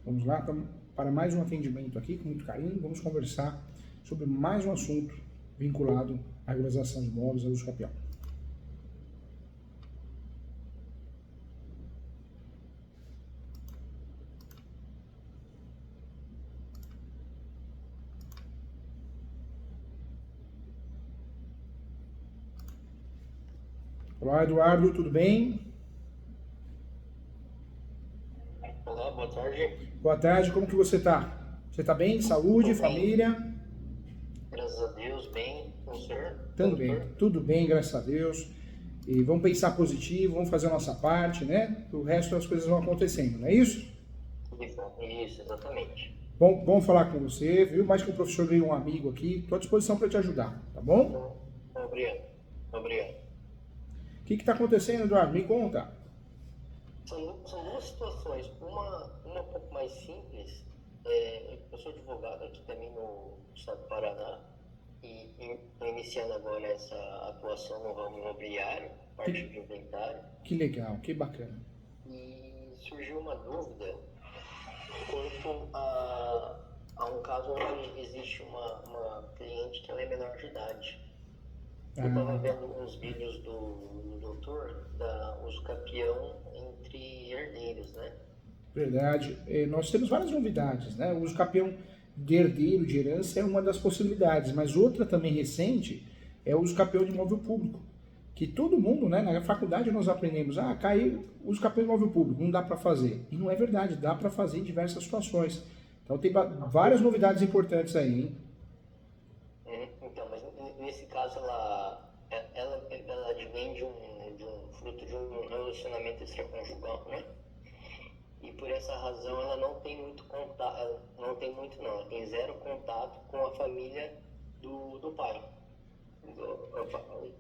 Vamos lá para mais um atendimento aqui, com muito carinho. Vamos conversar sobre mais um assunto vinculado à regularização de imóveis à luz do capião. Olá, Eduardo, tudo bem? Olá, boa tarde. Boa tarde, como que você está? Você está bem? Saúde, Tô bem, família? graças a Deus, bem. Com o senhor? Tudo bem, Doutor? tudo bem, graças a Deus. E vamos pensar positivo, vamos fazer a nossa parte, né? O resto das coisas vão acontecendo, não é isso? Isso, exatamente. Bom falar com você, viu? Mais que um professor veio um amigo aqui, estou à disposição para te ajudar, tá bom? Obrigado. Obrigado. O que está acontecendo, Eduardo? Me conta. São duas situações. Uma um pouco mais simples. Eu sou advogado aqui também no estado do Paraná e estou iniciando agora essa atuação no ramo imobiliário, parte Que, de inventário. que legal, que bacana. E surgiu uma dúvida quanto a um caso onde existe uma cliente que ela é menor de idade. Eu estava Ah, tá. vendo uns vídeos do doutor da uso capião entre herdeiros, né? Verdade. Nós temos várias novidades, né? O uso capião de herdeiro, de herança, é uma das possibilidades, mas outra também recente é o uso capião de imóvel público. Que todo mundo, né, na faculdade nós aprendemos, caiu uso capião de imóvel público, não dá para fazer. E não é verdade, dá para fazer em diversas situações. Então tem várias novidades importantes aí, hein? Então, mas nesse caso ela advém de um fruto de um relacionamento extraconjugal, né? E por essa razão ela não tem muito contato, ela tem zero contato com a família do pai,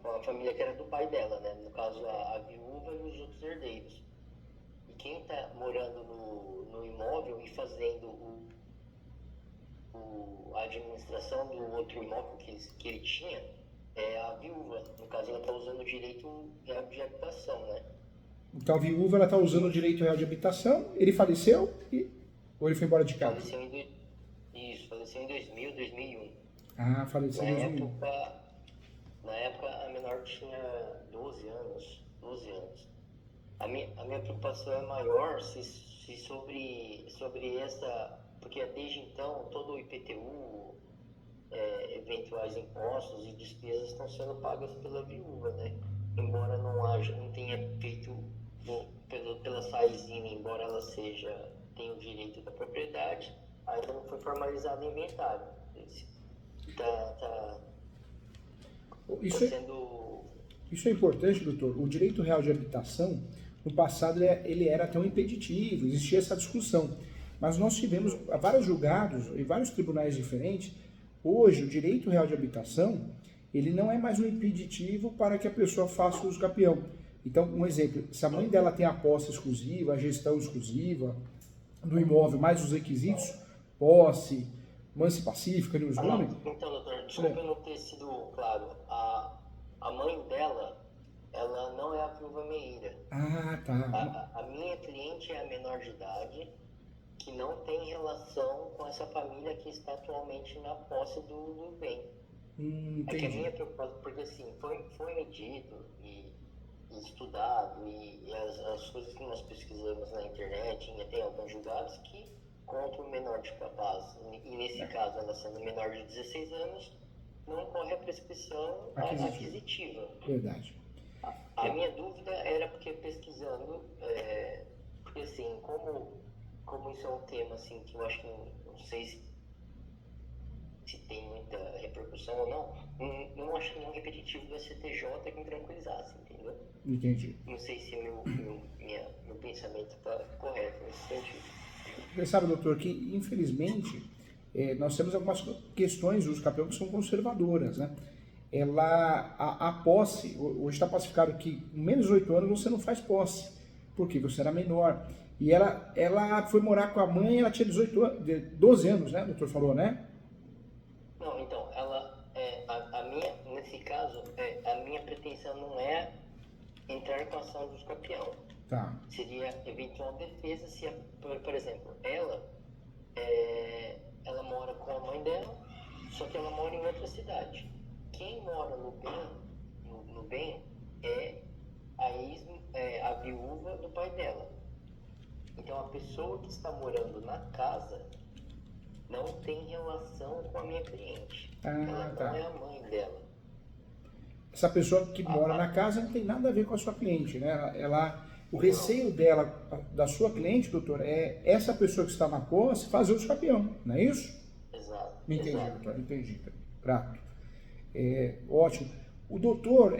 com a família que era do pai dela, né? No caso a viúva e os outros herdeiros. E quem está morando no imóvel e fazendo a administração do outro imóvel que ele tinha é a viúva. No caso, ela está usando o direito de habitação, né? Então a viúva está usando o direito real de habitação, ele faleceu ou ele foi embora de casa? Faleceu em 2000, 2001. Ah, faleceu Na em 2001. época, na época a menor tinha 12 anos. 12 anos. A minha preocupação é maior se sobre essa. Porque desde então todo o IPTU, eventuais impostos e despesas estão sendo pagas pela viúva, né? Embora não tenha feito pelas raizinhas, embora ela tenha o direito da propriedade, ainda não foi formalizado o inventário. Está Isso é, sendo. isso é importante, doutor. O direito real de habitação, no passado, ele era até um impeditivo, existia essa discussão. Mas nós tivemos vários julgados em vários tribunais diferentes. Hoje, o direito real de habitação, ele não é mais um impeditivo para que a pessoa faça uso capião. Então, um exemplo, se a mãe dela tem a posse exclusiva, a gestão exclusiva do imóvel, mais os requisitos, posse, mansa e pacífica, os nomes. Então, doutor, desculpa eu não ter sido claro. A mãe dela, ela não é a viúva Meira. Ah, tá. A minha cliente é a menor de idade, que não tem relação com essa família que está atualmente na posse do bem. É que a Entendi. minha preocupação, porque assim, foi medido e estudado, e as coisas que nós pesquisamos na internet, e tem alguns julgados que contra o menor de capaz, e nesse caso ela sendo menor de 16 anos, não ocorre a prescrição aquisitiva. Verdade. A minha dúvida era porque pesquisando, porque assim, como isso é um tema assim, que eu acho que não sei se tem muita repercussão ou não, não acho que nenhum repetitivo do STJ que me tranquilizasse, entendeu? Entendi. Não sei se meu pensamento está correto nesse sentido. Você sabe, doutor, que infelizmente nós temos algumas questões do uso capião que são conservadoras, né? A posse, hoje está pacificado que com menos de 8 anos você não faz posse, porque você era menor. E ela foi morar com a mãe, ela tinha 12 anos, né? O doutor falou, né? Não, então, nesse caso, a minha pretensão não é entrar com a ação do campeão. Tá. Seria eventual defesa se, por exemplo, ela ela mora com a mãe dela, só que ela mora em outra cidade. Quem mora no bem é a viúva do pai dela. Então a pessoa que está morando na casa não tem relação com a minha cliente. Ela não é a mãe dela. Essa pessoa que mora na casa não tem nada a ver com a sua cliente, né? O receio dela, da sua cliente, doutor, é essa pessoa que está na posse fazer o escapião, não é isso? Exato. Entendi, exato. doutor, entendi. Prato. Ótimo. O doutor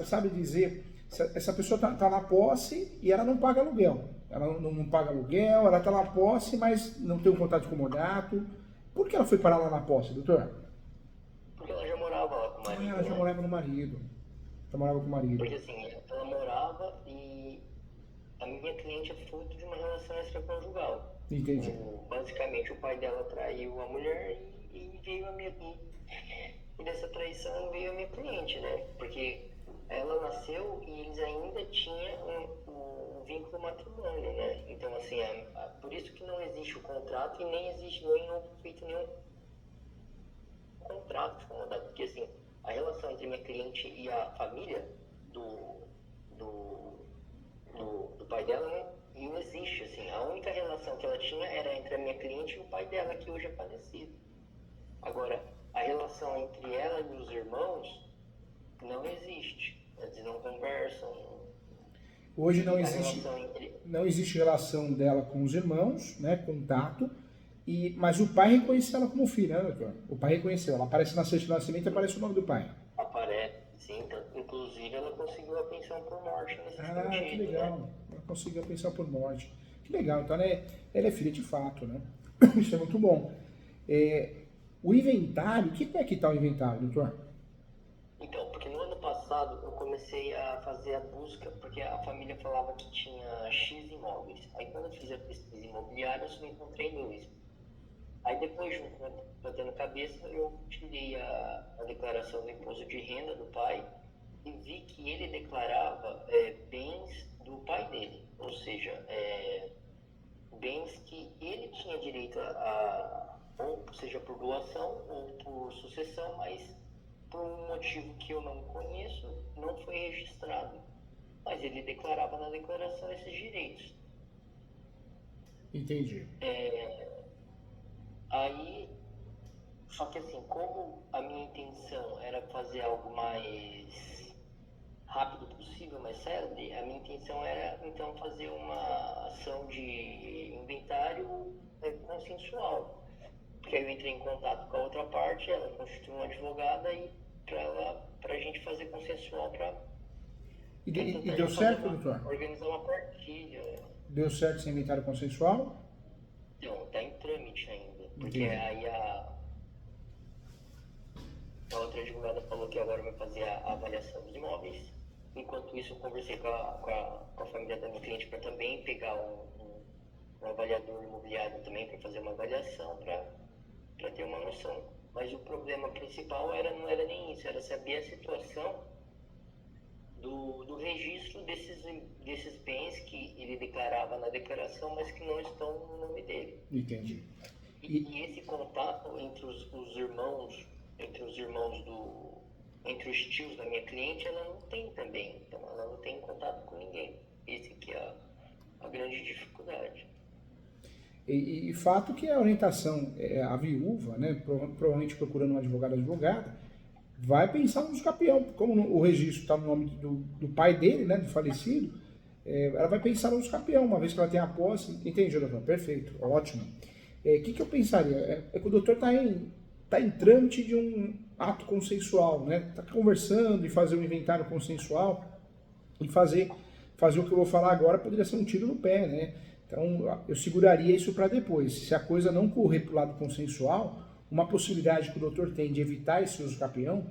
sabe dizer, essa pessoa está na posse e ela não paga aluguel. Ela não paga aluguel, ela está na posse, mas não tem um contrato de comodato. Por que ela foi parar lá na posse, doutor? Porque ela já morava lá com o marido. Ela já morava no marido. Já morava com o marido. Porque assim, ela morava e a minha cliente é fruto de uma relação extraconjugal. Entendi. Basicamente, o pai dela traiu a mulher e veio a minha... E dessa traição veio a minha cliente, né? Porque ela nasceu e eles ainda tinham um vínculo matrimônio, né? Então, assim, por isso que não existe o contrato e nem existe, nem houve feito nenhum contrato de comodato. Porque, assim, a relação entre minha cliente e a família do pai dela não existe, assim. A única relação que ela tinha era entre a minha cliente e o pai dela, que hoje é falecido. Agora, a relação entre ela e os irmãos não existe. Eles não conversam. Hoje não existe relação dela com os irmãos, né, contato, mas o pai reconheceu ela como filha, né, doutor? O pai reconheceu, ela aparece na certidão de nascimento e aparece o nome do pai. Aparece, sim. Então, inclusive, ela conseguiu a pensão por morte nesse sentido. Que legal. Né? Ela conseguiu a pensão por morte. Que legal. Então, ela é filha de fato, né? Isso é muito bom. O inventário, o que é que está o inventário, doutor? Então, porque no ano passado eu comecei a fazer a busca, porque a família falava que tinha X imóveis. Aí quando eu fiz a pesquisa imobiliária, eu só encontrei 2. Aí depois, batendo cabeça, eu tirei a declaração do imposto de renda do pai e vi que ele declarava bens do pai dele, ou seja, bens que ele tinha direito ou seja por doação ou por sucessão, mas por um motivo que eu não conheço, não foi registrado. Mas ele declarava na declaração esses direitos. Entendi. Aí, só que assim, como a minha intenção era fazer algo mais rápido possível, mais célebre, a minha intenção era então fazer uma ação de inventário consensual. Porque aí eu entrei em contato com a outra parte, ela constituiu uma advogada e para a gente fazer consensual para... E deu certo, doutor? Organizar uma partilha. Deu certo esse inventário consensual? Não, está em trâmite ainda. Porque aí a outra advogada falou que agora vai fazer a avaliação dos imóveis. Enquanto isso, eu conversei com a família da minha cliente para também pegar um avaliador imobiliário também para fazer uma avaliação, para ter uma noção. Mas o problema principal não era nem isso, era saber a situação do registro desses bens que ele declarava na declaração, mas que não estão no nome dele. Entendi. E esse contato entre os irmãos, entre os tios da minha cliente, ela não tem também. Então, ela não tem contato com ninguém. Esse que é a grande dificuldade. E fato que a orientação, a viúva, né, provavelmente procurando um advogada, vai pensar no escapião. Como o registro está no nome do pai dele, né, do falecido, ela vai pensar no escapião, uma vez que ela tem a posse. Entendi, doutor? Perfeito, ótimo. Que eu pensaria? Que o doutor está em trâmite de um ato consensual, né? Está conversando e fazer um inventário consensual e fazer o que eu vou falar agora poderia ser um tiro no pé, né? Então, eu seguraria isso para depois. Se a coisa não correr para o lado consensual, uma possibilidade que o doutor tem de evitar esse uso capião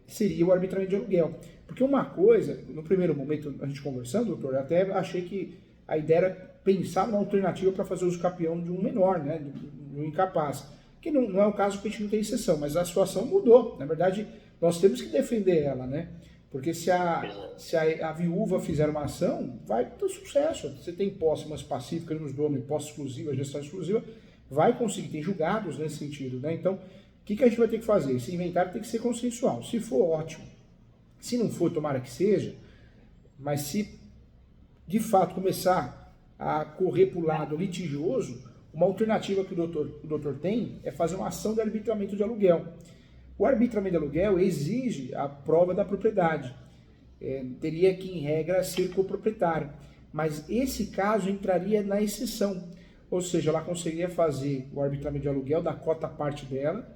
seria o arbitramento de aluguel. Porque uma coisa, no primeiro momento, a gente conversando, doutor, eu até achei que a ideia era pensar numa alternativa para fazer uso capião de um menor, né, de um incapaz. Que não é o caso, porque a gente não tem exceção, mas a situação mudou. Na verdade, nós temos que defender ela, né? Porque se a viúva fizer uma ação, vai ter sucesso. Você tem posse mais pacífica nos donos, posse exclusiva, gestão exclusiva, vai conseguir, tem julgados nesse sentido, né? Então, o que a gente vai ter que fazer? Esse inventário tem que ser consensual. Se for, ótimo. Se não for, tomara que seja, mas se de fato começar a correr para o lado litigioso, uma alternativa que o doutor tem é fazer uma ação de arbitramento de aluguel. O arbitramento de aluguel exige a prova da propriedade. Teria que, em regra, ser coproprietário. Mas esse caso entraria na exceção. Ou seja, ela conseguiria fazer o arbitramento de aluguel da cota parte dela,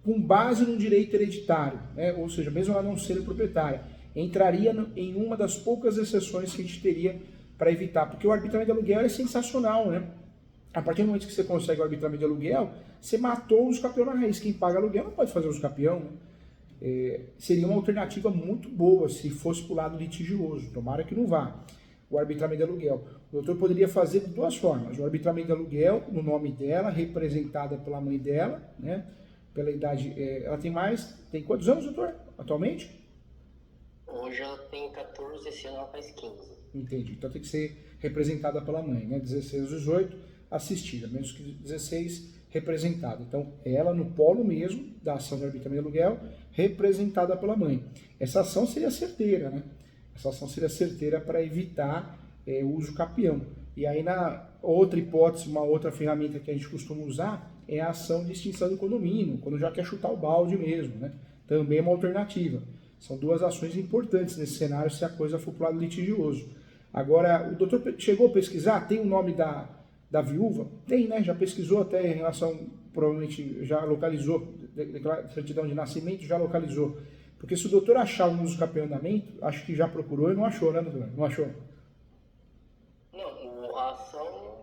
com base no direito hereditário, né? Ou seja, mesmo ela não sendo proprietária, entraria em uma das poucas exceções que a gente teria para evitar, porque o arbitramento de aluguel é sensacional, né? A partir do momento que você consegue o arbitramento de aluguel, você matou o usucapião na raiz. Quem paga aluguel não pode fazer usucapião, né? Seria uma alternativa muito boa se fosse para o lado litigioso, tomara que não vá. O arbitramento de aluguel. O doutor poderia fazer de duas formas: o arbitramento de aluguel no nome dela, representada pela mãe dela, né? Pela idade, ela tem quantos anos, doutor, atualmente? Hoje ela tem 14, esse ano ela faz 15. Entendi, então tem que ser representada pela mãe, né? 16 a 18, assistida, menos que 16, representada. Então, ela no polo mesmo da ação de arbitramento de aluguel, representada pela mãe. Essa ação seria certeira, né? Essa ação seria certeira para evitar o uso capião. E aí, na outra hipótese, uma outra ferramenta que a gente costuma usar é a ação de extinção do condomínio, quando já quer chutar o balde mesmo, né? Também é uma alternativa. São duas ações importantes nesse cenário se a coisa for para o lado litigioso. Agora, o doutor chegou a pesquisar? Tem o nome da viúva? Tem, né? Já pesquisou até em relação, provavelmente já localizou, certidão de nascimento já localizou. Porque se o doutor achar um uso capeonamento, acho que já procurou e não achou, né, doutor? Não achou? Não, a ação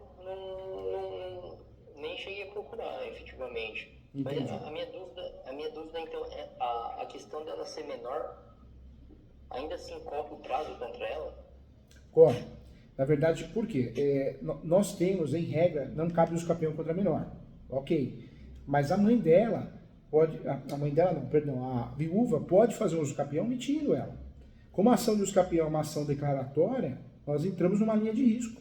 nem cheguei a procurar, efetivamente. Entendi. Mas a minha dúvida então, é a questão dela ser menor, ainda assim corre o prazo contra ela? Corre. Na verdade, por quê? Nós temos, em regra, não cabe uso capião contra menor. Ok. Mas a mãe dela pode... A mãe dela não, perdão. A viúva pode fazer uso capião omitindo ela. Como a ação de uso capião é uma ação declaratória, nós entramos numa linha de risco.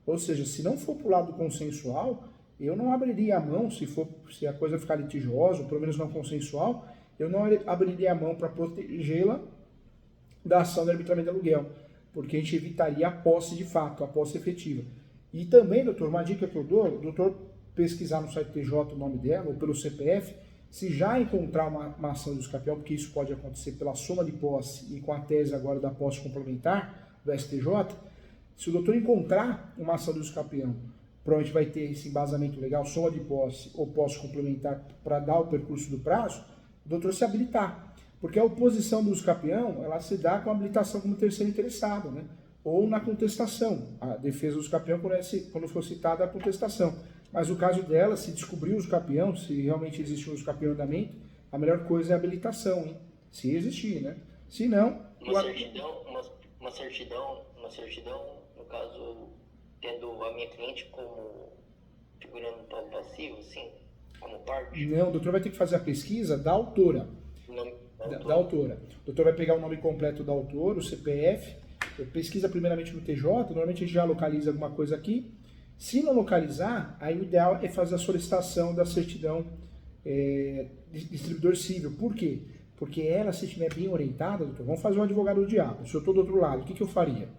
Ou seja, se não for para o lado consensual, eu não abriria a mão, se a coisa ficar litigiosa, ou pelo menos não consensual, eu não abriria a mão para protegê-la da ação de arbitramento de aluguel, porque a gente evitaria a posse de fato, a posse efetiva. E também, doutor, uma dica que eu dou, o doutor pesquisar no site TJ o nome dela, ou pelo CPF, se já encontrar uma ação de uso capião, porque isso pode acontecer pela soma de posse e com a tese agora da posse complementar do STJ, se o doutor encontrar uma ação de uso capião, provavelmente vai ter esse embasamento legal, soma de posse ou posse complementar para dar o percurso do prazo, o doutor se habilitar. Porque a oposição do uso capião, ela se dá com a habilitação como terceiro interessado, né? Ou na contestação. A defesa do uso capião quando for citada a contestação. Mas o caso dela, se descobrir o uso capião, se realmente existe um uso capião em andamento, a melhor coisa é a habilitação, hein? Se existir, né? Se não... Uma certidão, no caso, tendo a minha cliente como figurando no polo passivo, sim, como parte? Não, o doutor vai ter que fazer a pesquisa da autora. Da autora. O doutor vai pegar o nome completo da autora, o CPF, pesquisa primeiramente no TJ, normalmente a gente já localiza alguma coisa aqui. Se não localizar, aí o ideal é fazer a solicitação da certidão de distribuidor civil. Por quê? Porque ela, se estiver bem orientada, doutor, vamos fazer um advogado do diabo. Se eu estou do outro lado, o que eu faria?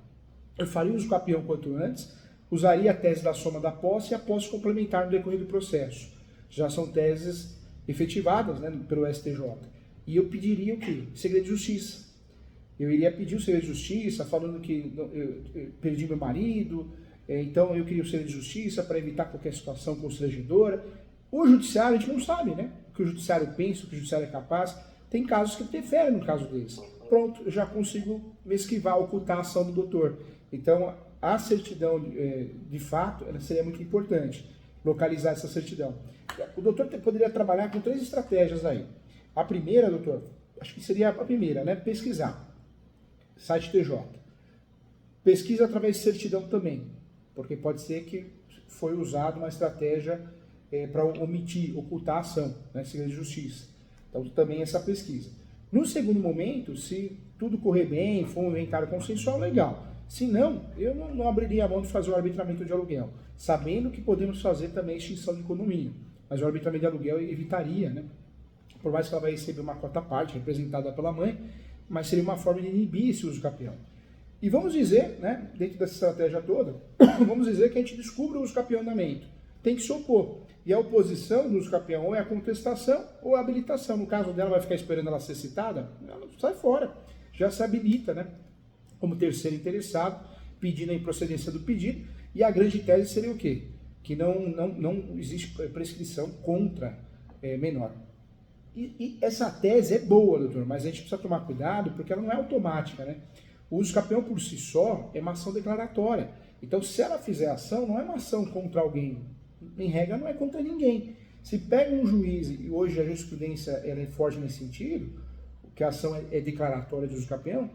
Eu faria o uso capião quanto antes, usaria a tese da soma da posse e a posse complementar no decorrer do processo. Já são teses efetivadas, né, pelo STJ. E eu pediria o quê? Segredo de justiça. Eu iria pedir o segredo de justiça, falando que eu perdi meu marido, então eu queria o segredo de justiça para evitar qualquer situação constrangedora. O judiciário, a gente não sabe, né? O que o judiciário pensa, o que o judiciário é capaz. Tem casos que interferem no caso desse. Pronto, eu já consigo me esquivar, ocultar a ação do doutor. Então, a certidão, de fato, ela seria muito importante, localizar essa certidão. O doutor poderia trabalhar com 3 estratégias aí. A primeira, doutor, acho que seria a primeira, né? Pesquisar. Site TJ. Pesquisa através de certidão também, porque pode ser que foi usada uma estratégia para omitir, ocultar a ação, né? Segredo de justiça. Então, também essa pesquisa. No segundo momento, se tudo correr bem, for um inventário consensual, legal. Se não, eu não abriria a mão de fazer o arbitramento de aluguel, sabendo que podemos fazer também a extinção de condomínio. Mas o arbitramento de aluguel evitaria, né? Por mais que ela vai receber uma cota parte representada pela mãe, mas seria uma forma de inibir esse uso capião. E vamos dizer, né, dentro dessa estratégia toda, vamos dizer que a gente descobre o uso capião em andamento. Tem que se opor. E a oposição do uso capião ou é a contestação ou a habilitação. No caso dela, vai ficar esperando ela ser citada, ela sai fora. Já se habilita, né, como terceiro interessado, pedindo a improcedência do pedido. E a grande tese seria o quê? Que não existe prescrição contra menor. E essa tese é boa, doutor, mas a gente precisa tomar cuidado porque ela não é automática, né? O uso capião por si só é uma ação declaratória. Então, se ela fizer ação, não é uma ação contra alguém. Em regra, não é contra ninguém. Se pega um juiz, e hoje a jurisprudência ela é forte nesse sentido, que a ação é declaratória de uso capião,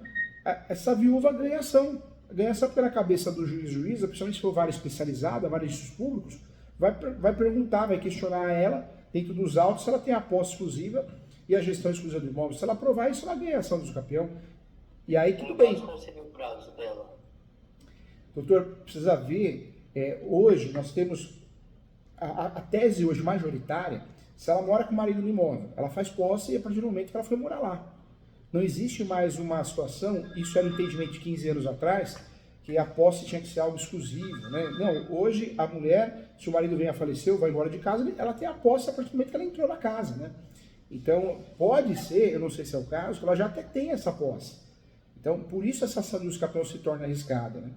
essa viúva ganha ação. Ganha ação porque na cabeça do juiz, principalmente se for vara especializada, vara de registros públicos, vai perguntar, vai questionar ela, dentro dos autos, se ela tem a posse exclusiva e a gestão exclusiva do imóvel. Se ela provar isso, ela ganha ação do uso capião. E aí tudo bem. Qual seria o prazo dela? Doutor, precisa ver, hoje nós temos a tese hoje majoritária, se ela mora com o marido no imóvel, ela faz posse a partir do momento que ela foi morar lá. Não existe mais uma situação, isso era um entendimento de 15 anos atrás, que a posse tinha que ser algo exclusivo, né? Não, hoje a mulher, se o marido vem a falecer ou vai embora de casa, ela tem a posse a partir do momento que ela entrou na casa, né? Então, pode ser, eu não sei se é o caso, que ela já até tem essa posse. Então, por isso essa ação de uso capião se torna arriscada, né?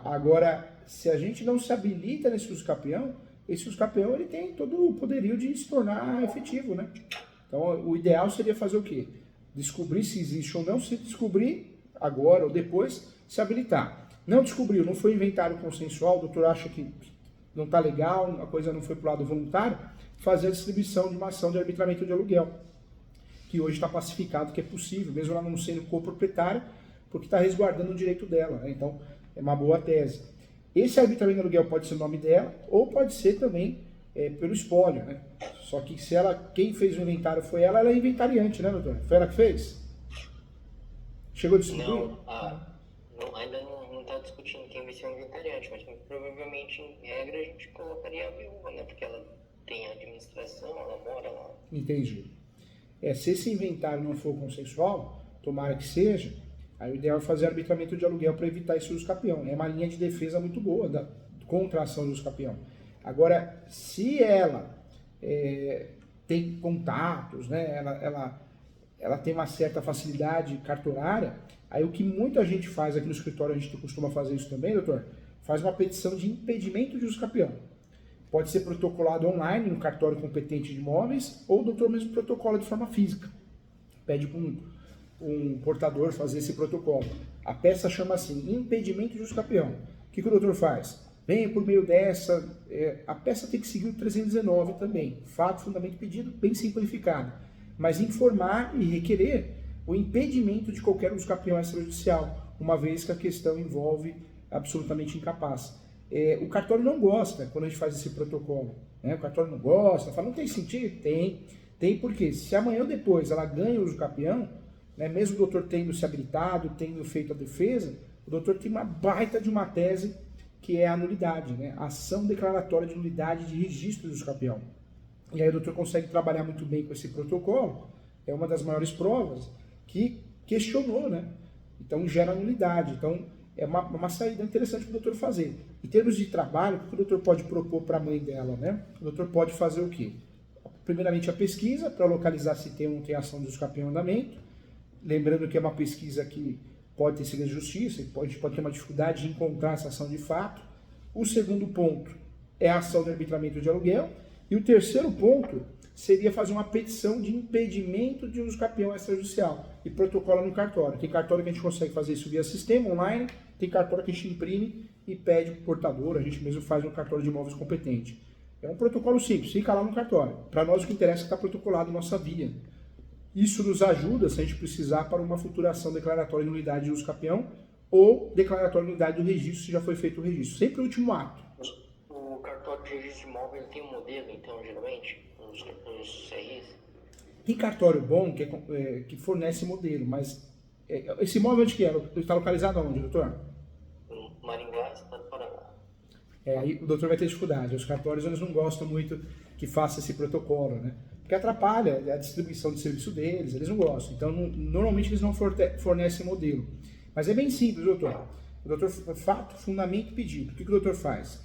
Agora, se a gente não se habilita nesse uso capião, esse uso capião ele tem todo o poderio de se tornar efetivo, né? Então, o ideal seria fazer o quê? Descobrir se existe ou não, se descobrir agora ou depois, se habilitar. Não descobriu, não foi inventário consensual, o doutor acha que não está legal, a coisa não foi para o lado voluntário, fazer a distribuição de uma ação de arbitramento de aluguel, que hoje está pacificado que é possível, mesmo ela não sendo coproprietária, porque está resguardando o direito dela, né? Então, é uma boa tese. Esse arbitramento de aluguel pode ser o nome dela, ou pode ser também pelo espólio, né? Só que se quem fez o inventário foi ela é inventariante, né, doutor? Foi ela que fez? Chegou a descobrir? Não, ainda não está discutindo quem vai ser o inventariante, mas provavelmente, em regra, a gente colocaria a viúva, né? Porque ela tem a administração, ela mora lá. Entendi. Se esse inventário não for consensual, tomara que seja, aí o ideal é fazer arbitramento de aluguel para evitar esse uso capião. É uma linha de defesa muito boa contra a ação do uso capião. Agora, se ela tem contatos, né, ela tem uma certa facilidade cartorária, aí o que muita gente faz aqui no escritório, a gente costuma fazer isso também, doutor, faz uma petição de impedimento de uso capião. Pode ser protocolado online no cartório competente de imóveis ou o doutor mesmo protocola de forma física. Pede para um portador fazer esse protocolo. A peça chama assim, impedimento de uso capião. O que o doutor faz? Vem por meio dessa, a peça tem que seguir o 319 também. Fato, fundamento, pedido, bem simplificado. Mas informar e requerer o impedimento de qualquer uso capião extrajudicial, uma vez que a questão envolve absolutamente incapaz. O cartório não gosta quando a gente faz esse protocolo, né? O cartório não gosta, fala, não tem sentido? Tem porque se amanhã ou depois ela ganha o uso capião, né, mesmo o doutor tendo se habilitado, tendo feito a defesa, o doutor tem uma baita de uma tese que é a nulidade, né? Ação declaratória de nulidade de registro do uso capião. E aí o doutor consegue trabalhar muito bem com esse protocolo, é uma das maiores provas, que questionou, né? Então gera nulidade. Então é uma saída interessante para o doutor fazer. Em termos de trabalho, o que o doutor pode propor para a mãe dela, né? O doutor pode fazer o quê? Primeiramente a pesquisa, para localizar se tem ou não tem ação de uso capião em andamento. Lembrando que é uma pesquisa que pode ter segredo de justiça, a gente pode ter uma dificuldade de encontrar essa ação de fato. O segundo ponto é a ação de arbitramento de aluguel. E o terceiro ponto seria fazer uma petição de impedimento de uso capião extrajudicial e protocola no cartório. Tem cartório que a gente consegue fazer isso via sistema online, tem cartório que a gente imprime e pede para o portador, a gente mesmo faz no cartório de imóveis competente. É um protocolo simples, fica lá no cartório. Para nós o que interessa é que está protocolado nossa via. Isso nos ajuda, se a gente precisar, para uma futura ação declaratória de nulidade de uso capião ou declaratória de nulidade do registro, se já foi feito o registro. Sempre o último ato. O cartório de registro de imóvel tem um modelo, então, geralmente, nos CRIs? Tem cartório bom que fornece modelo, mas esse imóvel onde que é? Está localizado onde, doutor? Maringá, Estado do Paraná. Aí o doutor vai ter dificuldade. Os cartórios eles não gostam muito que faça esse protocolo, né? Porque atrapalha a distribuição de serviço deles, eles não gostam. Então, normalmente eles não fornecem modelo. Mas é bem simples, doutor. O doutor, fato, fundamento e pedido. O que o doutor faz?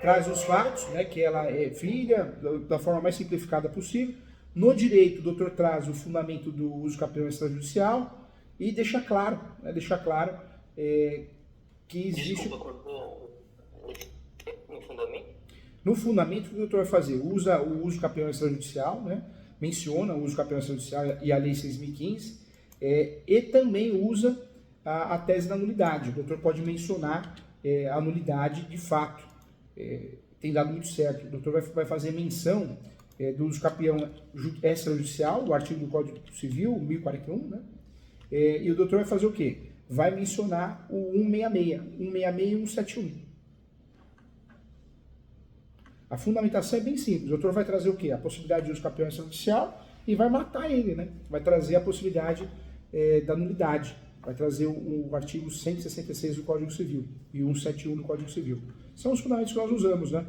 Traz os fatos, né, que ela é filha, da forma mais simplificada possível. No direito, o doutor traz o fundamento do uso campeão extrajudicial e deixa claro, né, que existe... Desculpa, cortou no fundamento? No fundamento, o que o doutor vai fazer? Usa o uso campeão extrajudicial, né? Menciona o uso campeão extrajudicial e a Lei 6.015, e também usa a tese da nulidade. O doutor pode mencionar a nulidade de fato. Tem dado muito certo. O doutor vai fazer menção do uso campeão extrajudicial, o artigo do Código Civil, 1041, né? E o doutor vai fazer o quê? Vai mencionar o 166 e 171. A fundamentação é bem simples. O doutor vai trazer o quê? A possibilidade de uso campeão extrajudicial e vai matar ele, né? Vai trazer a possibilidade da nulidade. Vai trazer o artigo 166 do Código Civil e 171 do Código Civil. São os fundamentos que nós usamos, né?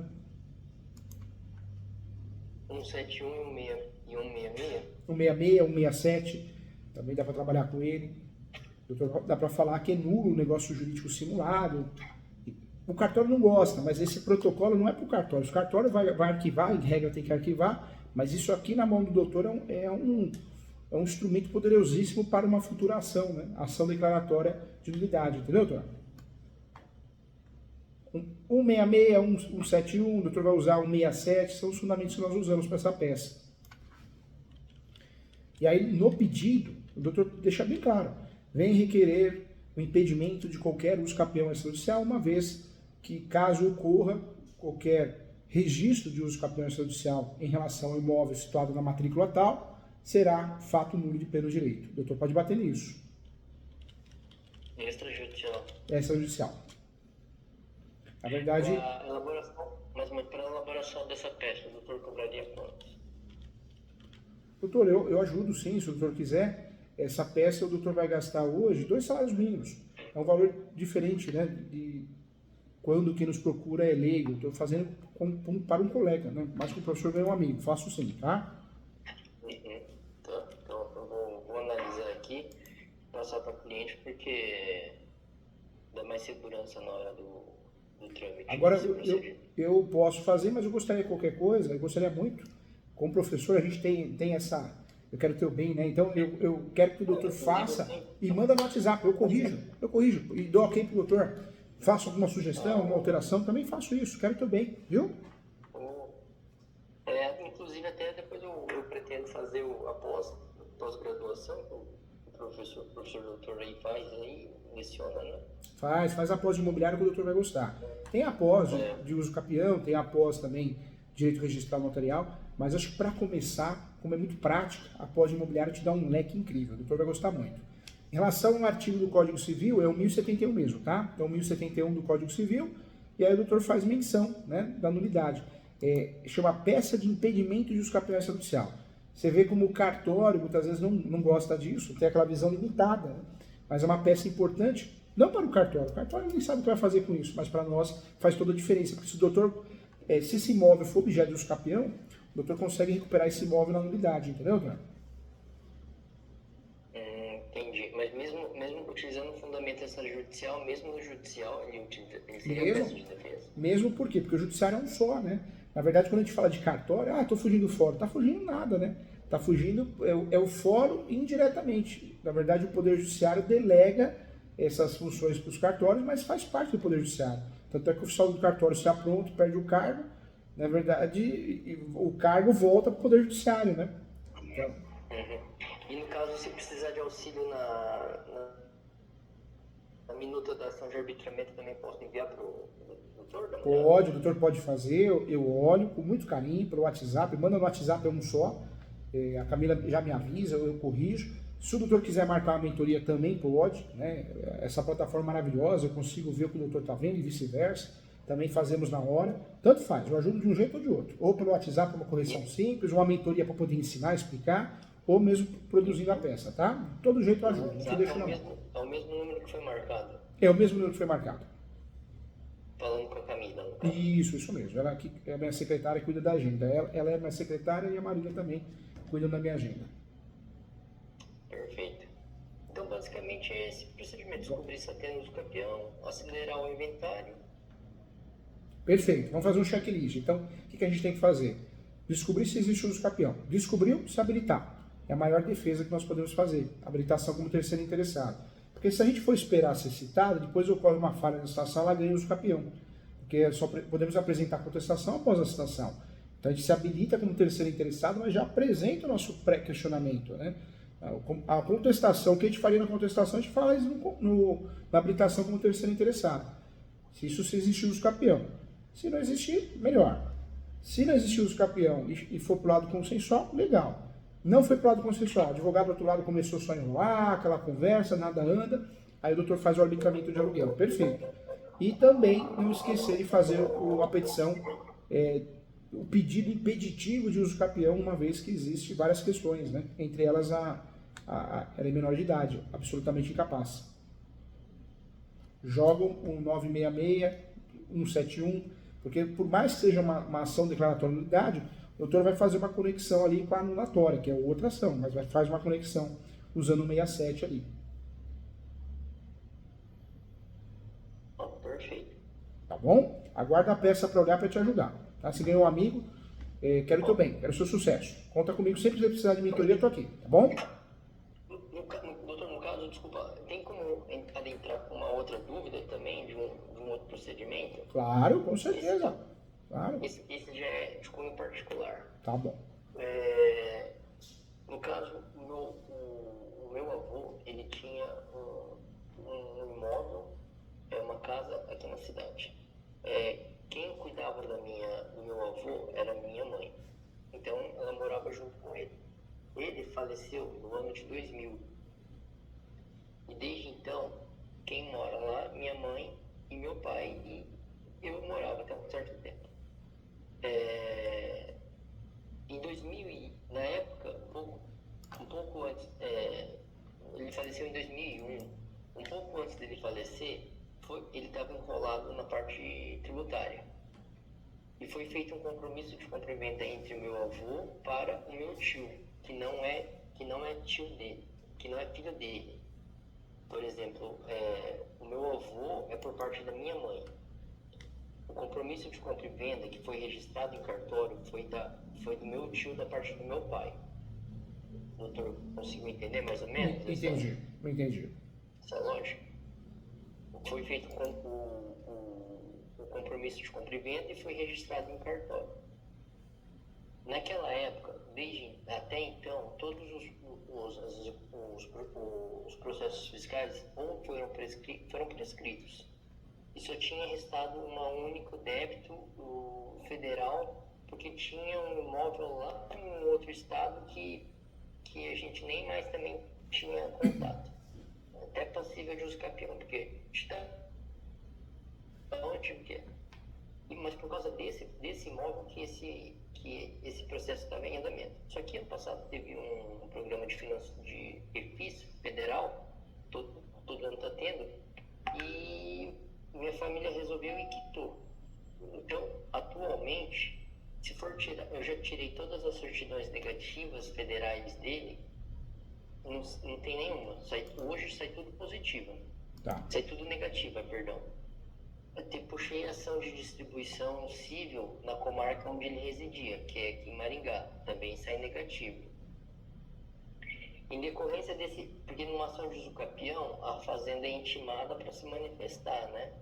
171 e 166? 166, 167, também dá para trabalhar com ele. Doutor, dá para falar que é nulo o negócio jurídico simulado. O cartório não gosta, mas esse protocolo não é para o cartório. O cartório vai arquivar, em regra tem que arquivar, mas isso aqui na mão do doutor é um instrumento poderosíssimo para uma futura ação, né? Ação declaratória de nulidade, entendeu, doutor? 166, 171, o doutor vai usar 167, são os fundamentos que nós usamos para essa peça. E aí, no pedido, o doutor deixa bem claro, vem requerer o impedimento de qualquer uso campeão extrajudicial, uma vez que, caso ocorra qualquer registro de uso campeão extrajudicial em relação ao imóvel situado na matrícula tal, será fato nulo de pleno direito. O doutor pode bater nisso. Extrajudicial. Extrajudicial. Na verdade... Mas para a elaboração dessa peça, o doutor cobraria quanto? Doutor, eu ajudo sim, se o doutor quiser. Essa peça o doutor vai gastar hoje 2 salários mínimos. É um valor diferente, né? De quando quem nos procura é leigo. Estou fazendo para um colega, né? Mais que o professor ganha um amigo. Faço sim, tá? Tá. Então eu vou analisar aqui, passar para o cliente, porque dá mais segurança na hora do trâmite. Agora, eu posso fazer, mas eu gostaria de qualquer coisa, eu gostaria muito. Como professor, a gente tem essa... Eu quero ter o bem, né? Então, eu quero que o doutor faça e manda no WhatsApp. Eu corrijo. E dou ok pro doutor. Faço alguma sugestão, uma alteração, também faço isso. Quero ter o bem, viu? Inclusive, até depois eu pretendo fazer a pós-graduação, que o professor doutor aí faz, aí leciona, né? Faz a pós de imobiliário que o doutor vai gostar. Tem a pós de uso capião, tem a pós também direito registral notarial, mas acho que para começar, como é muito prática, a pós de imobiliário te dá um leque incrível, o doutor vai gostar muito. Em relação ao artigo do Código Civil, é o 1071 mesmo, tá? Então, 1071 do Código Civil, e aí o doutor faz menção, né, da nulidade. Chama peça de impedimento de uso capião extrajudicial. Você vê como o cartório, muitas vezes, não gosta disso, tem aquela visão limitada, né? Mas é uma peça importante, não para o cartório nem sabe o que vai fazer com isso, mas para nós faz toda a diferença, porque se o doutor, se esse imóvel for objeto de uso capião, o doutor consegue recuperar esse imóvel na nulidade, entendeu, doutor? Entendi, mas mesmo utilizando o fundamento extrajudicial, mesmo no judicial, ele seria peça de defesa? Mesmo por quê? Porque o judiciário é um só, né? Na verdade, quando a gente fala de cartório, estou fugindo do fórum, está fugindo nada, né? Está fugindo, é o fórum indiretamente. Na verdade, o Poder Judiciário delega essas funções para os cartórios, mas faz parte do Poder Judiciário. Tanto é que o oficial do cartório está pronto, perde o cargo, na verdade, o cargo volta para o Poder Judiciário, né? Então, E no caso, se precisar de auxílio na minuta da ação de arbitramento, também posso enviar para o doutor? Pode, o doutor pode fazer, eu olho com muito carinho pelo WhatsApp, manda no WhatsApp, é um só. A Camila já me avisa, eu corrijo. Se o doutor quiser marcar uma mentoria também pode, né? Essa plataforma maravilhosa, eu consigo ver o que o doutor está vendo e vice-versa. também fazemos na hora. Tanto faz, eu ajudo de um jeito ou de outro. Ou pelo WhatsApp, uma correção simples, uma mentoria para poder ensinar, explicar, ou mesmo produzindo a peça, tá? De todo jeito eu ajudo, não te deixo na mão. É o mesmo número que foi marcado, É o mesmo número que foi marcado. falando com a Camila, no caso. Isso mesmo. Ela aqui é a minha secretária e cuida da agenda. Ela é minha secretária e a Marília também cuidam da minha agenda. Perfeito. Então, basicamente, é esse procedimento. Descobrir se tem uso campeão, acelerar o inventário. Perfeito. Vamos fazer um checklist. Então, o que a gente tem que fazer? Descobrir se existe uso capião. Descobriu, se habilitar. É a maior defesa que nós podemos fazer. Habilitação como terceiro interessado. Porque se a gente for esperar ser citado, depois ocorre uma falha na licitação, ela ganha uso capião. Porque só podemos apresentar contestação após a citação. Então a gente se habilita como terceiro interessado, mas já apresenta o nosso pré-questionamento, né? A contestação, o que a gente faria na contestação, a gente fala isso na habilitação como terceiro interessado. Se existir uso capião. Se não existir, melhor. Se não existir uso capião e for para o lado consensual, legal. Não foi para o lado consensual. O advogado do outro lado começou só a enrolar, aquela conversa, nada anda. Aí o doutor faz o arbitramento de aluguel. Perfeito. E também não esquecer de fazer a petição, o pedido impeditivo de uso capião, uma vez que existe várias questões, né? Entre elas ela é menor de idade, absolutamente incapaz. Jogam um 966, 171, porque por mais que seja uma ação declaratória de nulidade, o doutor vai fazer uma conexão ali com a anulatória, que é outra ação, mas faz uma conexão usando o 67 ali. Perfeito. Tá bom? Aguarda a peça para olhar para te ajudar. Tá? Se ganhou um amigo, quero o teu bem, quero o seu sucesso. Conta comigo, sempre que você precisar de mentoria, eu tô aqui, tá bom? Doutor, no caso, desculpa, tem como adentrar com uma outra dúvida também de um outro procedimento? Claro, com certeza. Claro. Esse já é de cunho particular. Tá bom. No caso, o meu avô, ele tinha um imóvel, uma casa aqui na cidade. Quem cuidava do meu avô era minha mãe. Então, ela morava junto com ele. Ele faleceu no ano de 2000. E desde então, quem mora lá, minha mãe e meu pai. E eu morava até um certo tempo. Em 2000, na época, um pouco antes, ele faleceu em 2001. Um pouco antes dele falecer, ele estava enrolado na parte tributária. E foi feito um compromisso de compra e venda entre o meu avô para o meu tio, que não é tio dele, que não é filho dele. Por exemplo, o meu avô é por parte da minha mãe. O compromisso de compra e venda que foi registrado em cartório foi do meu tio, da parte do meu pai. O doutor conseguiu entender mais ou menos? Entendi. Essa lógica? Foi feito com o compromisso de compra e venda e foi registrado em cartório. Naquela época, até então, todos os processos fiscais ou foram prescritos. E só tinha restado um único débito federal, porque tinha um imóvel lá em um outro estado que a gente nem mais também tinha contato. Até passível de uso capião, porque está onde que é. Mas por causa desse imóvel que esse processo estava em andamento. Só que ano passado teve um programa de refis federal, todo ano está tendo, e minha família resolveu e quitou. Então, atualmente, se for tirar, eu já tirei todas as certidões negativas federais dele, não tem nenhuma. Hoje sai tudo positivo. Tá. Sai tudo negativa, perdão. Até puxei ação de distribuição civil na comarca onde ele residia, que é aqui em Maringá. Também sai negativo. Em decorrência porque numa ação de uso capião, a fazenda é intimada para se manifestar, né?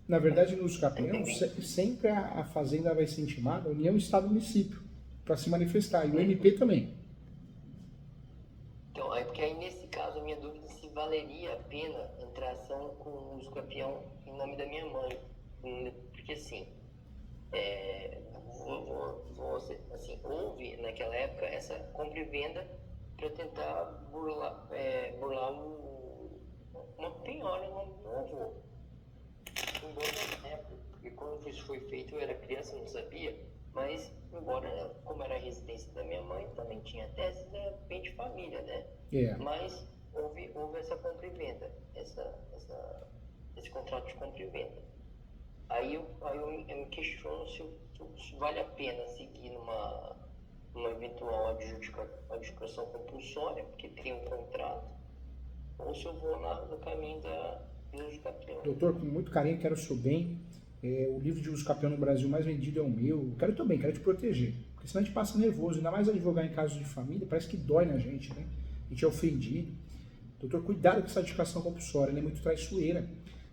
Na verdade, no uso capião, sempre a fazenda vai ser intimada, a União, Estado e Município, para se manifestar, e o MP também. Então, porque aí nesse caso, a minha dúvida é se valeria a pena entrar ação com o uso capião em nome da minha mãe. Porque assim, houve naquela época essa compra e venda para tentar burlar uma penhora no meu avô. Embora, porque feito, eu era criança, não sabia, mas embora, como era a residência da minha mãe, também tinha tese bem de família, né? Mas houve essa compra e venda, esse contrato de compra e venda. Aí eu me questiono se vale a pena seguir numa eventual adjudicação compulsória, porque tem um contrato, ou se eu vou no caminho do uso campeão. Doutor, com muito carinho, quero o seu bem. O livro de uso campeão no Brasil mais vendido é o meu. Quero o teu bem, quero te proteger. Porque senão a gente passa nervoso, ainda mais advogar em casos de família, parece que dói na gente, né? A gente é ofendido. Doutor, cuidado com essa adjudicação compulsória, ela é muito traiçoeira.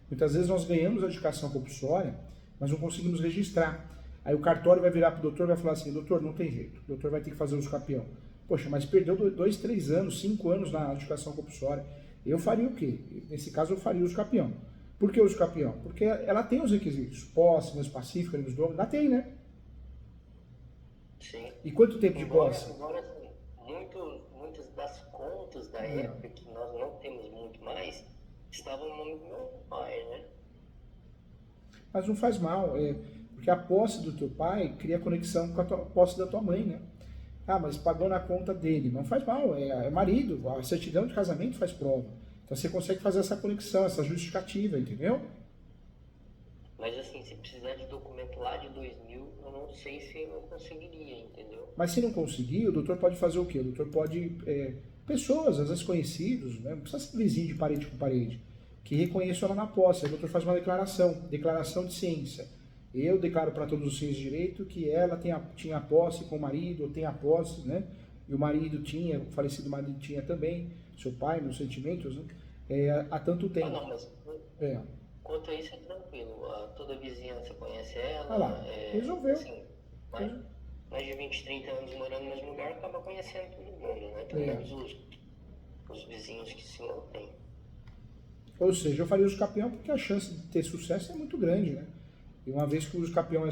Muitas vezes nós ganhamos a adjudicação compulsória, mas não conseguimos registrar. Aí o cartório vai virar para o doutor e vai falar assim, doutor, não tem jeito, o doutor vai ter que fazer uso campeão. Poxa, mas perdeu 2, 3 anos, 5 anos na adjudicação compulsória. Eu faria o quê? Nesse caso eu faria uso campeão. Por que uso campeão? Porque ela tem os requisitos. Posse, menos pacífico, menos dono, ela tem, né? Sim. E quanto tempo de posse? Agora, assim, muitas das contas da época, que nós não temos muito mais, estavam no nome do meu pai, né? Mas não faz mal, porque a posse do teu pai cria conexão com a posse da tua mãe, né? Ah, mas pagou na conta dele. Não faz mal, é marido. A certidão de casamento faz prova. Então você consegue fazer essa conexão, essa justificativa, entendeu? Mas assim, se precisar de documento lá de 2000, eu não sei se eu conseguiria, entendeu? Mas se não conseguir, o doutor pode fazer o quê? O doutor pode, pessoas, às vezes conhecidos, né? Não precisa ser vizinho de parede com parede, que reconheçam ela na posse. Aí o doutor faz uma declaração de ciência. Eu declaro para todos os fins de direito que ela tinha posse com o marido, ou tem a posse, né? E o marido tinha, o falecido marido tinha também, seu pai, meus sentimentos, né? Há tanto tempo. Não, mas quanto a isso é tranquilo. Toda a vizinhança conhece ela. Lá, resolveu. Assim, mais de 20, 30 anos morando no mesmo lugar, acaba conhecendo todo mundo, né? Pelo menos os vizinhos que se mantêm. Ou seja, eu faria uso campeão porque a chance de ter sucesso é muito grande, né? E uma vez que o uso campeão,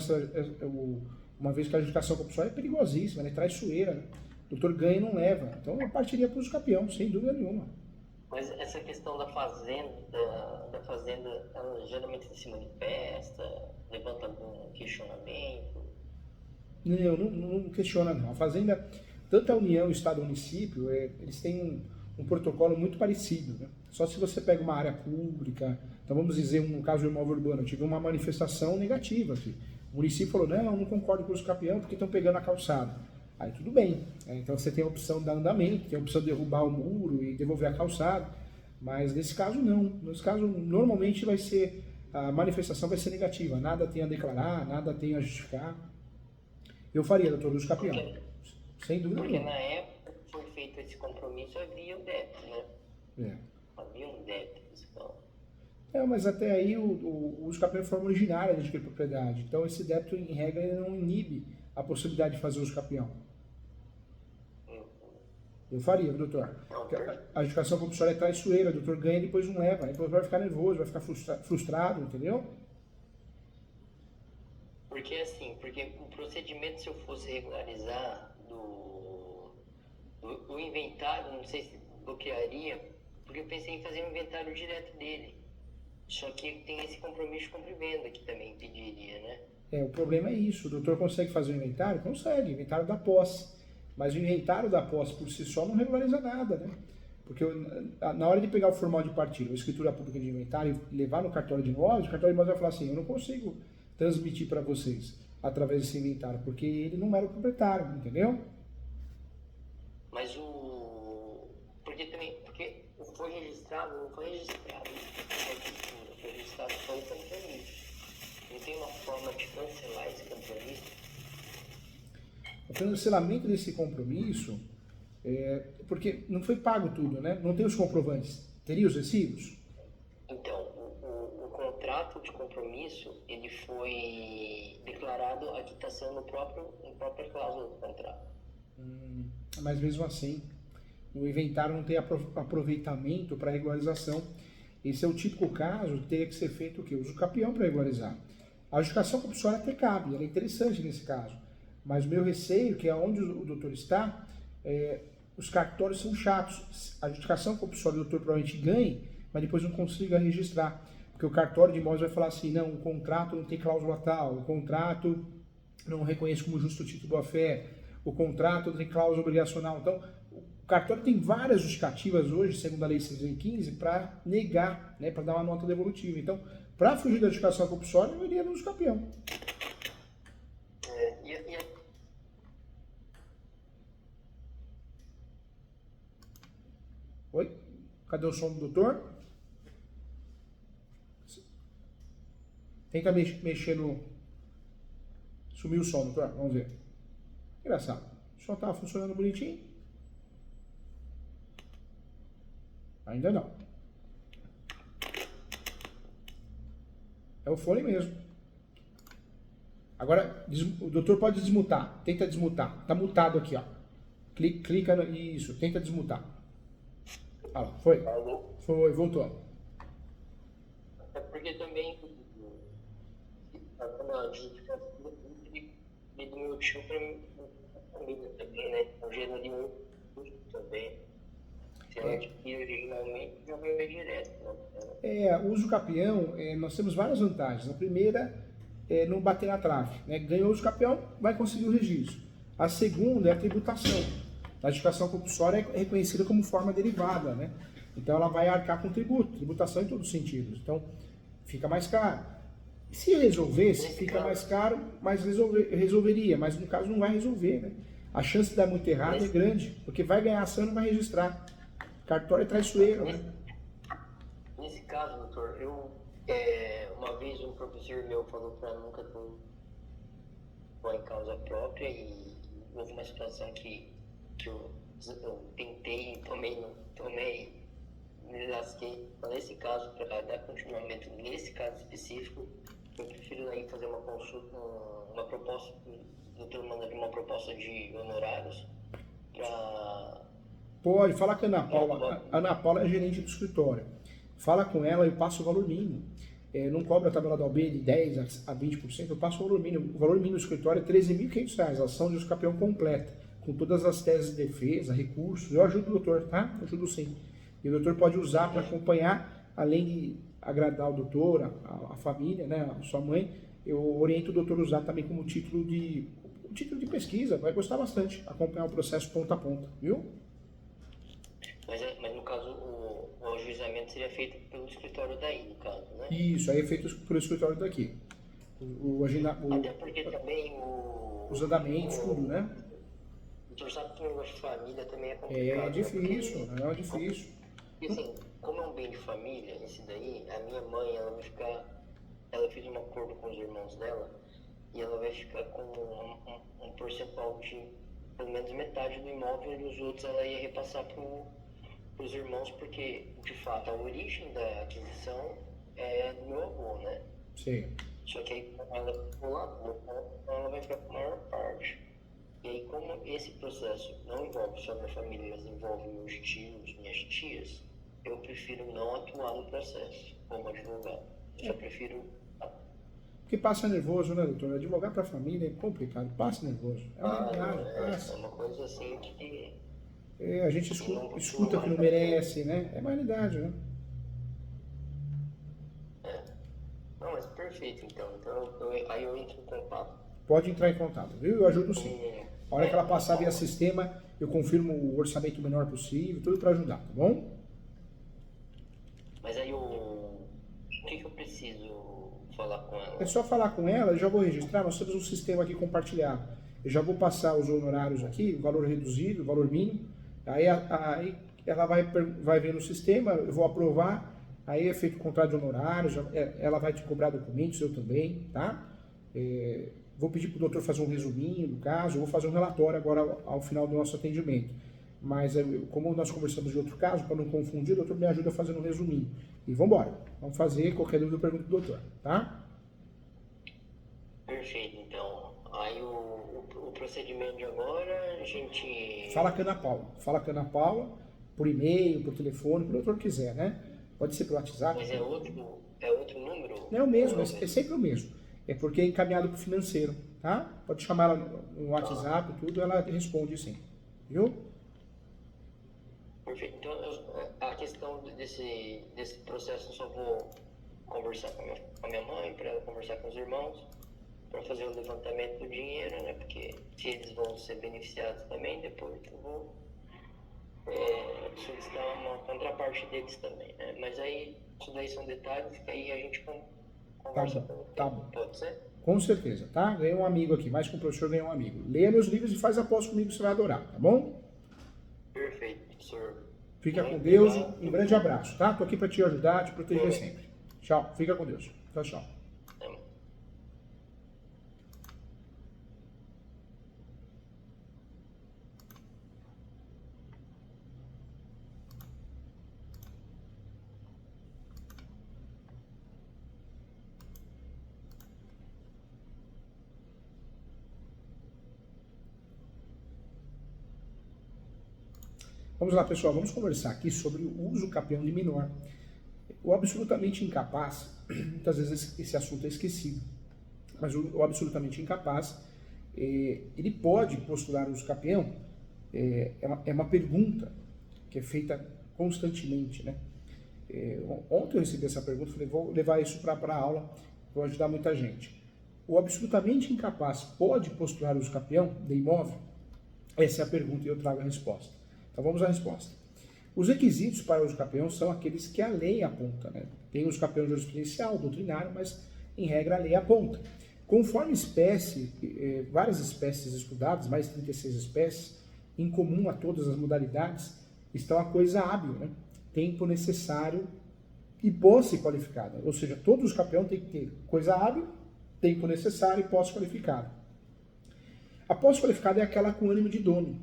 uma vez que a adjudicação compulsória é perigosíssima, né? Traiçoeira, né? O doutor ganha e não leva. Então eu partiria para o uso campeão, sem dúvida nenhuma. Mas essa questão da fazenda, ela geralmente se manifesta, levanta algum questionamento? Não questiona não. A fazenda, tanto a União, Estado e Município, eles têm um protocolo muito parecido, né? Só se você pega uma área pública, então vamos dizer, um caso de imóvel urbano, eu tive uma manifestação negativa aqui. O município falou, não concordo com o uso campeão porque estão pegando a calçada. Aí tudo bem, então você tem a opção de dar andamento, tem a opção de derrubar o muro e devolver a calçada, mas nesse caso não. Nesse caso, normalmente a manifestação vai ser negativa, nada tem a declarar, nada tem a justificar. Eu faria, doutor Lúcio Campeão, sem dúvida nenhuma. Porque na época que foi feito esse compromisso, havia o débito, né? Havia um débito fiscal. Mas até aí o uso campeão é forma originária de adquirir propriedade, então esse débito, em regra, ele não inibe a possibilidade de fazer uso campeão. Eu faria, doutor. A adjudicação compulsória é traiçoeira, o doutor ganha e depois não leva. Aí o doutor vai ficar nervoso, vai ficar frustrado, entendeu? Porque o procedimento, se eu fosse regularizar do inventário, não sei se bloquearia, porque eu pensei em fazer um inventário direto dele. Só que tem esse compromisso de compra e venda que também impediria, né? O problema é isso. O doutor consegue fazer o inventário? Consegue, inventário da posse. Mas o inventário da posse por si só não regulariza nada, né? Porque na hora de pegar o formal de partilha, a escritura pública de inventário e levar no cartório de imóveis, o cartório de imóveis vai falar assim, eu não consigo transmitir para vocês através desse inventário, porque ele não era o proprietário, entendeu? Mas porque foi registrado, não foi registrado foi registrado só o compromisso. Não tem uma forma de cancelar esse compromisso? O cancelamento desse compromisso, porque não foi pago tudo, né? Não tem os comprovantes. Teria os recibos? Então, o contrato de compromisso, ele foi declarado a quitação na própria cláusula do contrato. Mas mesmo assim, o inventário não tem aproveitamento para regularização. Esse é o típico caso que teria que ser feito o quê? Uso campeão para regularizar. A adjudicação compulsória até cabe, ela é interessante nesse caso. Mas o meu receio, que é onde o doutor está, os cartórios são chatos. A adjudicação compulsória o doutor provavelmente ganhe, mas depois não consiga registrar. Porque o cartório de imóveis vai falar assim, não, o contrato não tem cláusula tal, o contrato não reconhece como justo título boa-fé, o contrato tem cláusula obrigacional. Então, o cartório tem várias justificativas hoje, segundo a Lei 6.015, para negar, né, para dar uma nota devolutiva. Então, para fugir da justificação compulsória, eu iria no uso campeão. Oi? Cadê o som do doutor? Tenta mexer no... Sumiu o som, doutor. Vamos ver. Engraçado. O som estava funcionando bonitinho. Ainda não. É o fone mesmo. Agora, o doutor pode desmutar. Tenta desmutar. Tá mutado aqui, ó. Clica no... Isso, tenta desmutar. Ah, foi? Alô? Foi, voltou. É porque também a justificação do meu tio para família também, né? O gênero de um também. Se ela adquire originalmente, já vai ver direto. Né? O uso capião, nós temos várias vantagens. A primeira é não bater na trave. Né? Ganhou o uso capião, vai conseguir o registro. A segunda é a tributação. A justificação compulsória é reconhecida como forma derivada, né? Então ela vai arcar com tributo, tributação em todos os sentidos. Então fica mais caro. Se resolvesse, fica mais caro, mas resolveria. Mas no caso não vai resolver, né? A chance de dar muito errado é grande, porque vai ganhar ação e não vai registrar. Cartório é traiçoeiro, né? Nesse caso, doutor, uma vez um professor meu falou para nunca pôr em causa própria e houve uma situação que eu tentei e tomei, me lasquei. Então, nesse caso, para dar continuamento nesse caso específico, eu prefiro aí fazer uma consulta, uma proposta, o doutor manda uma proposta de honorários para... Pode, fala com a Ana Paula. A Ana Paula é gerente do escritório. Fala com ela, eu passo o valor mínimo. Não cobra a tabela da OB de 10% a 20%, eu passo o valor mínimo. O valor mínimo do escritório é R$ 13.500, ação de uso campeão completa, com todas as teses de defesa, recursos. Eu ajudo o doutor, tá? Eu ajudo sim. E o doutor pode usar para acompanhar, além de agradar o doutor, a família, né, a sua mãe, eu oriento o doutor a usar também como título de pesquisa, vai gostar bastante, acompanhar o processo ponta a ponta, viu? Mas no caso, o ajuizamento seria feito pelo escritório daí, no caso, né? Isso, aí é feito pelo escritório daqui. Até porque também os andamentos, tudo, né? Tu sabe que o negócio de família também é complicado. É difícil, é difícil. Porque assim, como é um bem de família, esse daí, a minha mãe, ela fez um acordo com os irmãos dela e ela vai ficar com um percentual de pelo menos metade do imóvel e os outros ela ia repassar para os irmãos, porque de fato a origem da aquisição é do meu avô, né? Sim. Só que aí ela ficou lá, ela vai ficar com a maior parte. E aí, como esse processo não envolve só minha família, mas envolve meus tios, minhas tias, eu prefiro não atuar no processo como advogado. Eu só prefiro... Porque passa nervoso, né, doutor? Advogar para a família é complicado, passa nervoso. É uma coisa assim que... a gente escuta que não merece, né? É realidade, né? Não, mas perfeito, então. Aí eu entro em contato. Pode entrar em contato, viu? Eu ajudo sim. A hora que ela passar via sistema, eu confirmo o orçamento menor possível, tudo para ajudar, tá bom? Mas aí o que eu preciso falar com ela? É só falar com ela, eu já vou registrar, nós temos um sistema aqui compartilhado. Eu já vou passar os honorários aqui, o valor reduzido, o valor mínimo. Aí ela vai ver no sistema, eu vou aprovar, aí é feito o contrato de honorários, ela vai te cobrar documentos, eu também, tá? Vou pedir para o doutor fazer um resuminho do caso, eu vou fazer um relatório agora ao final do nosso atendimento. Mas como nós conversamos de outro caso, para não confundir, o doutor me ajuda fazendo um resuminho. E vamos embora. Vamos fazer, qualquer dúvida eu pergunto para o doutor, tá? Perfeito, então. Aí o procedimento de agora, a gente... Fala com a Ana Paula. Fala com a Ana Paula, por e-mail, por telefone, o que o doutor quiser, né? Pode ser pelo WhatsApp. Mas é outro número? Não é o mesmo, é sempre o mesmo. É porque é encaminhado para o financeiro, tá? Pode chamar ela no WhatsApp e tudo, ela responde sim. Viu? Perfeito. Então, a questão desse processo eu só vou conversar com a minha mãe, para ela conversar com os irmãos, para fazer o levantamento do dinheiro, né? Porque se eles vão ser beneficiados também, depois eu vou solicitar uma contraparte deles também, né? Mas aí, isso daí são detalhes que aí a gente conversa com o tempo. Tá bom. Pode ser? Com certeza, tá? Ganhei um amigo aqui, mais que um professor ganhou um amigo. Leia meus livros e faz aposta comigo, você vai adorar, tá bom? Perfeito, professor. Fica com Deus, um grande abraço, tá? Tô aqui para te ajudar, te proteger sempre. Tchau, fica com Deus. Tchau, tchau. Vamos lá, pessoal, vamos conversar aqui sobre o uso capião de menor. O absolutamente incapaz, muitas vezes esse assunto é esquecido, mas o absolutamente incapaz, ele pode postular o uso capião, é uma pergunta que é feita constantemente, né? Ontem eu recebi essa pergunta, falei, vou levar isso para a aula, vou ajudar muita gente. O absolutamente incapaz pode postular o uso capião de imóvel? Essa é a pergunta e eu trago a resposta. Então vamos à resposta. Os requisitos para o uso capião são aqueles que a lei aponta, né? Tem o uso capião jurisprudencial, doutrinário, mas em regra a lei aponta. Conforme espécie, várias espécies estudadas, mais de 36 espécies, em comum a todas as modalidades, estão a coisa hábil, né? Tempo necessário e posse qualificada. Ou seja, todos os capião têm que ter coisa hábil, tempo necessário e posse qualificada. A posse qualificada é aquela com ânimo de dono,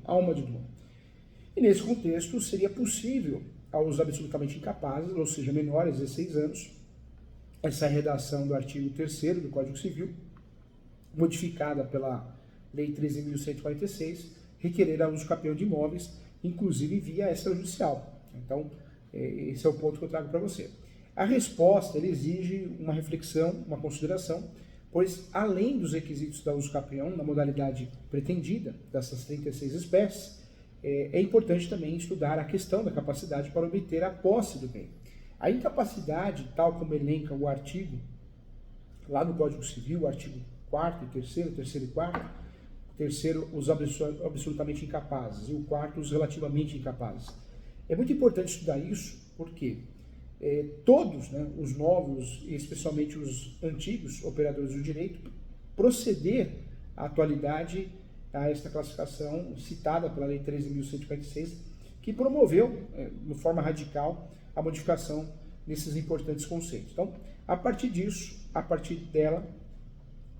alma de dono. E nesse contexto seria possível aos absolutamente incapazes, ou seja, menores de 16 anos, essa redação do artigo 3º do Código Civil, modificada pela Lei 13.146, requerer a uso capião de imóveis, inclusive via extrajudicial. Então, esse é o ponto que eu trago para você. A resposta ele exige uma reflexão, uma consideração, pois além dos requisitos da uso capião na modalidade pretendida dessas 36 espécies, é importante também estudar a questão da capacidade para obter a posse do bem. A incapacidade, tal como elenca o artigo, lá no Código Civil, o artigo 4º e 3º, 3º e 4º, o 3º os absolutamente incapazes e o 4º os relativamente incapazes. É muito importante estudar isso, porque todos, né, os novos e especialmente os antigos operadores do direito, proceder à atualidade a esta classificação citada pela Lei 13.146, que promoveu, de forma radical, a modificação desses importantes conceitos. Então, a partir disso, a partir dela,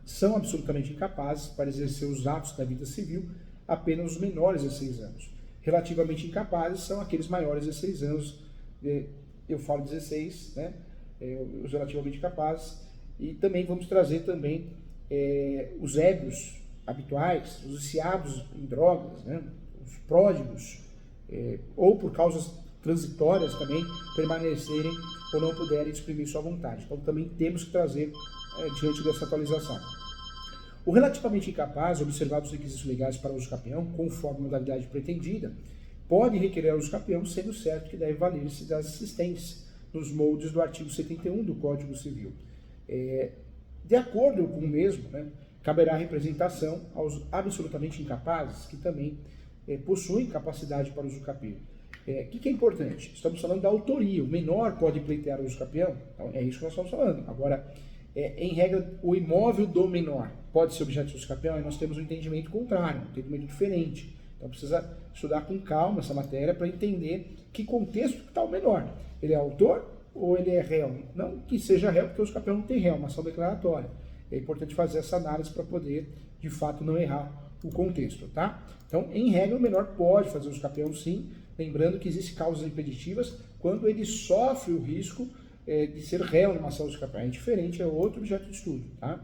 são absolutamente incapazes para exercer os atos da vida civil apenas os menores de 16 anos. Relativamente incapazes são aqueles maiores de 16 anos, eu falo 16, né, os relativamente capazes, e também vamos trazer também os ébrios habituais, os viciados em drogas, né, os pródigos, ou por causas transitórias também permanecerem ou não puderem exprimir sua vontade. Então também temos que trazer diante dessa atualização. O relativamente incapaz, observados os requisitos legais para o uso capião, conforme a modalidade pretendida, pode requerer o uso capião, sendo certo que deve valer-se das assistências nos moldes do artigo 71 do Código Civil. De acordo com o mesmo, né, caberá representação aos absolutamente incapazes, que também possuem capacidade para o uso capião. O que é importante? Estamos falando da autoria. O menor pode pleitear o uso capião? Então, é isso que nós estamos falando. Agora, em regra, o imóvel do menor pode ser objeto de uso capião, e nós temos um entendimento contrário, um entendimento diferente. Então, precisa estudar com calma essa matéria para entender que contexto está o menor. Ele é autor ou ele é réu? Não que seja réu, porque o uso capião não tem réu, uma ação declaratória. É importante fazer essa análise para poder, de fato, não errar o contexto, tá? Então, em regra, o menor pode fazer uso capião, sim, lembrando que existem causas impeditivas quando ele sofre o risco de ser réu numa ação de uso capião. É diferente, é outro objeto de estudo, tá?